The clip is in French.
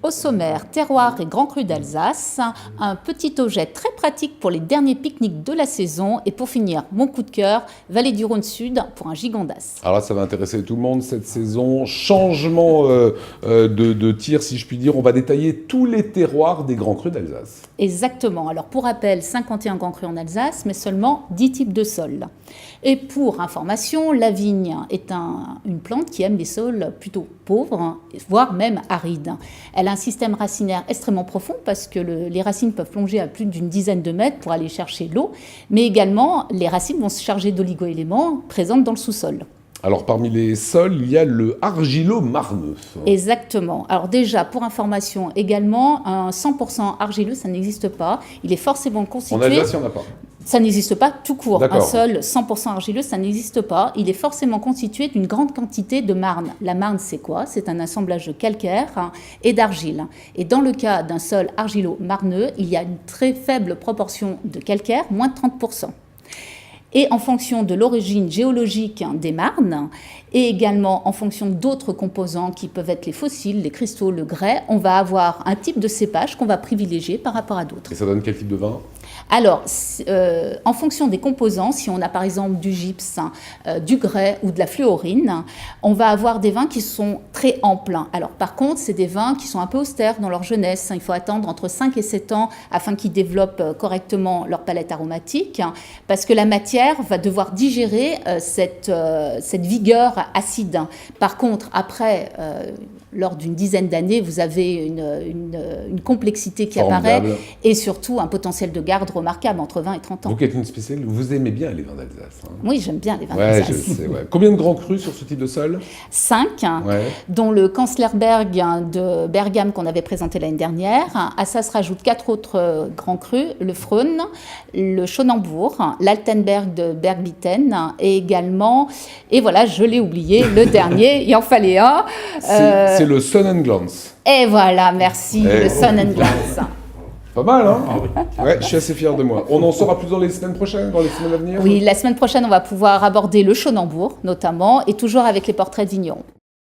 Au sommaire, terroir et grand cru d'Alsace, un petit objet très pratique pour les derniers pique-niques de la saison. Et pour finir, mon coup de cœur, Vallée du Rhône Sud pour un gigondas. Alors là, ça va intéresser tout le monde cette saison. Changement de tir, si je puis dire. On va détailler tous les terroirs des grands crus d'Alsace. Exactement. Alors pour rappel, 51 grands crus en Alsace, mais seulement 10 types de sols. Et pour information, la vigne est une plante qui aime les sols plutôt pauvres, voire même arides. Elle a un système racinaire extrêmement profond parce que les racines peuvent plonger à plus d'une dizaine de mètres pour aller chercher l'eau, mais également les racines vont se charger d'oligo-éléments présents dans le sous-sol. Alors parmi les sols, il y a le argilo-marneux. Exactement. Alors déjà, pour information également, un 100% argileux, ça n'existe pas. Il est forcément constitué... En Alsace, il n'y en a pas. Ça n'existe pas tout court. D'accord. Un sol 100% argileux, ça n'existe pas. Il est forcément constitué d'une grande quantité de marne. La marne, c'est quoi? C'est un assemblage de calcaire et d'argile. Et dans le cas d'un sol argilo-marneux, il y a une très faible proportion de calcaire, moins de 30%. Et en fonction de l'origine géologique des marnes, et également en fonction d'autres composants qui peuvent être les fossiles, les cristaux, le grès, on va avoir un type de cépage qu'on va privilégier par rapport à d'autres. Et ça donne quel type de vin ? Alors, en fonction des composants, si on a par exemple du gypse, du grès ou de la fluorine, on va avoir des vins qui sont très amples. Alors par contre, c'est des vins qui sont un peu austères dans leur jeunesse. Il faut attendre entre 5 et 7 ans afin qu'ils développent correctement leur palette aromatique, parce que la matière va devoir digérer cette vigueur acide. Par contre, après, lors d'une dizaine d'années, vous avez une complexité qui apparaît et surtout un potentiel de garde remarquable entre 20 et 30 ans. Vous qui êtes une spécialiste, vous aimez bien les vins d'Alsace. Hein ? Oui, j'aime bien les vins ouais, d'Alsace. Je sais, ouais. Combien de grands crus sur ce type de sol ? 5, dont le Kanzlerberg de Bergame qu'on avait présenté l'année dernière. À ça se rajoutent 4 autres grands crus, le Fröne, le Schonenbourg, l'Altenberg de Bergbitten et également, et voilà, je l'ai oublié, le dernier, il en fallait un. C'est le Sonnenglanz. Et voilà, merci, le Sonnenglanz. Pas mal, hein ? Ouais, je suis assez fier de moi. On en saura plus dans les semaines prochaines, dans les semaines à venir ? Oui, la semaine prochaine, on va pouvoir aborder le Schonenbourg, notamment, et toujours avec les portraits de vignerons.